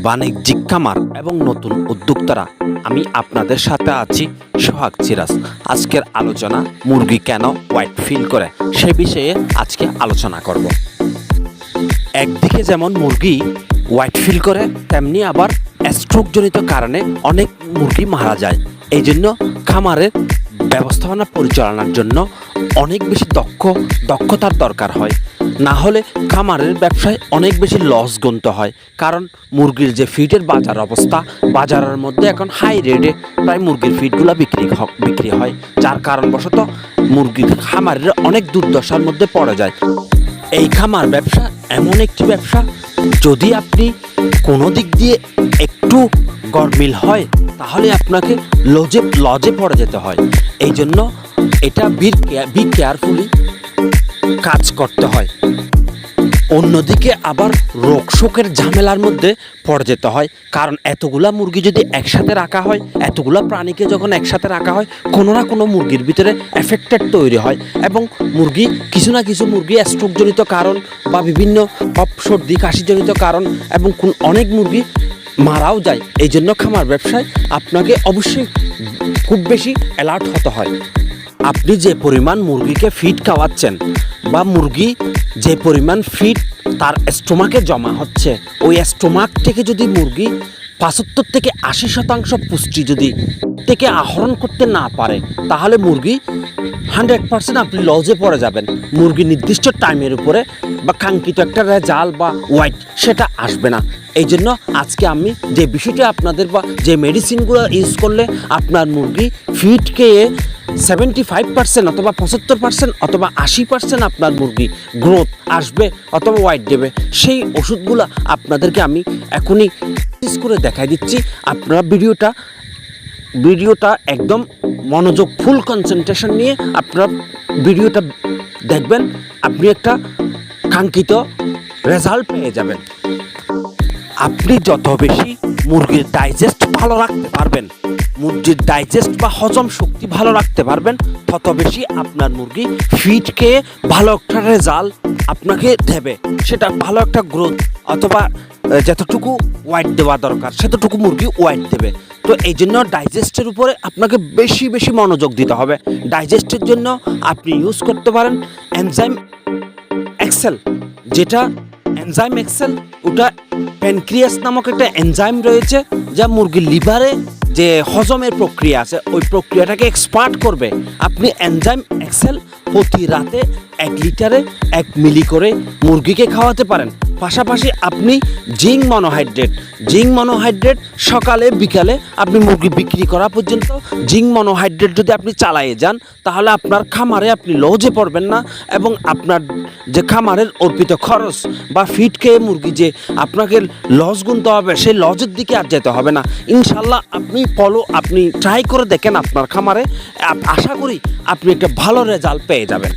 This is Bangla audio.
বাণিজ্যিক খামার এবং নতুন উদ্যোক্তারা, আমি আপনাদের সাথে আছি সোহাগ সিরাজ। আজকের আলোচনা মুরগি কেন হোয়াইট ফিল করে সে বিষয়ে আজকে আলোচনা করব। একদিকে যেমন মুরগি হোয়াইট ফিল করে, তেমনি আবার স্ট্রোকজনিত কারণে অনেক মুরগি মারা যায়। এই জন্য খামারের ব্যবস্থাপনা পরিচালনার জন্য অনেক বেশি দক্ষতার দরকার হয়। না হলে খামারের ব্যবসায় অনেক বেশি লস গুনতে হয়। কারণ মুরগির যে ফিডের বাজার অবস্থা, বাজারের মধ্যে এখন হাই রেটে প্রায় মুরগির ফিডগুলো বিক্রি হয়, যার কারণবশত মুরগির খামারের অনেক দুর্দশার মধ্যে পড়ে যায়। এই খামার ব্যবসা এমন একটি ব্যবসা, যদি আপনি কোনো দিক দিয়ে একটু গরমিল হয় তাহলে আপনাকে লজে পড়ে যেতে হয়। এই জন্য এটা বি কেয়ারফুলি কাজ করতে হয়। অন্যদিকে আবার রোগ শোকের ঝামেলার মধ্যে পড়ে যেতে হয়। কারণ এতগুলা মুরগি যদি একসাথে রাখা হয়, এতগুলা প্রাণীকে যখন একসাথে রাখা হয়, কোনো না কোনো মুরগির ভিতরে এফেক্টেড তৈরি হয় এবং মুরগি কিছু না কিছু মুরগি স্ট্রোকজনিত কারণ বা বিভিন্ন সর্দি কাশিজনিত কারণ এবং অনেক মুরগি মারাও যায়। এই জন্য খামার ব্যবসায় আপনাকে অবশ্যই খুব বেশি অ্যালার্ট হতে হয়। আপনি যে পরিমাণ মুরগিকে ফিড খাওয়াচ্ছেন বা মুরগি যে পরিমাণ ফিড তার স্টোমাকে জমা হচ্ছে, ওই স্টোমাক থেকে যদি মুরগি ৭৫ থেকে ৮০% পুষ্টি যদি থেকে আহরণ করতে না পারে, তাহলে মুরগি 100% আপনি লসে পড়ে যাবেন। মুরগি নির্দিষ্ট টাইমের উপরে বা কাঙ্ক্ষিত একটা রেজাল্ট বা ওয়াইট সেটা আসবে না। এই জন্য আজকে আমি যে বিষয়টা আপনাদের বা যে মেডিসিনগুলো ইউজ করলে আপনার মুরগি ফিড খেয়ে 75% অথবা 75% অথবা 80% আপনার মুরগি গ্রোথ আসবে অথবা ওয়াইট দেবে, সেই ওষুধগুলো আপনাদেরকে আমি এখনই ইউজ করে দেখাই দিচ্ছি। আপনারা ভিডিওটা একদম মনোযোগ ফুল কনসেন্ট্রেশন নিয়ে আপনারা ভিডিওটা দেখবেন, আপনি একটা কাঙ্ক্ষিত রেজাল্ট পেয়ে যাবেন। আপনি যত বেশি মুরগির ডাইজেস্ট ভালো রাখতে পারবেন, মুরগির ডাইজেস্ট বা হজম শক্তি ভালো রাখতে পারবেন, তত বেশি আপনার মুরগি ফিড খেয়ে ভালো একটা রেজাল্ট আপনাকে দেবে। সেটা ভালো একটা গ্রোথ অথবা যতটুকু ওয়াইট দেওয়া দরকার সেতটুকু মুরগি ওয়াইট দেবে। তো এই জন্য ডাইজেস্টের উপরে আপনাকে বেশি বেশি মনোযোগ দিতে হবে। ডাইজেস্টের জন্য আপনি ইউজ করতে পারেন এনজাইম এক্সেল, যেটা এনজাইম এক্সেল, ওটা প্যানক্রিয়াস নামক একটা এনজাইম রয়েছে যা মুরগির লিভারে যে হজমের প্রক্রিয়া আছে ওই প্রক্রিয়াটাকে এক্সপার্ট করবে। আপনি এনজাইম এক্সেল প্রতি রাতে 1 লিটারে 1 মিলি করে মুরগিকে খাওয়াতে পারেন। পাশাপাশি আপনি জিঙ্ক মনোহাইড্রেট সকালে বিকালে আপনি মুরগি বিক্রি করা পর্যন্ত জিঙ্ক মনোহাইড্রেট যদি আপনি চালিয়ে যান, তাহলে আপনার খামারে আপনি লজে পড়বেন না এবং আপনার যে খামারের অর্পিত খরচ বা ফিড খেয়ে মুরগি যে আপনাকে লস গুনতে হবে, সেই লজের দিকে আর যেতে হবে না। ইনশাল্লাহ আপনি ট্রাই করে দেখেন আপনার খামারে, আশা করি আপনি একটা ভালো রেজাল্ট পেয়ে যাবেন।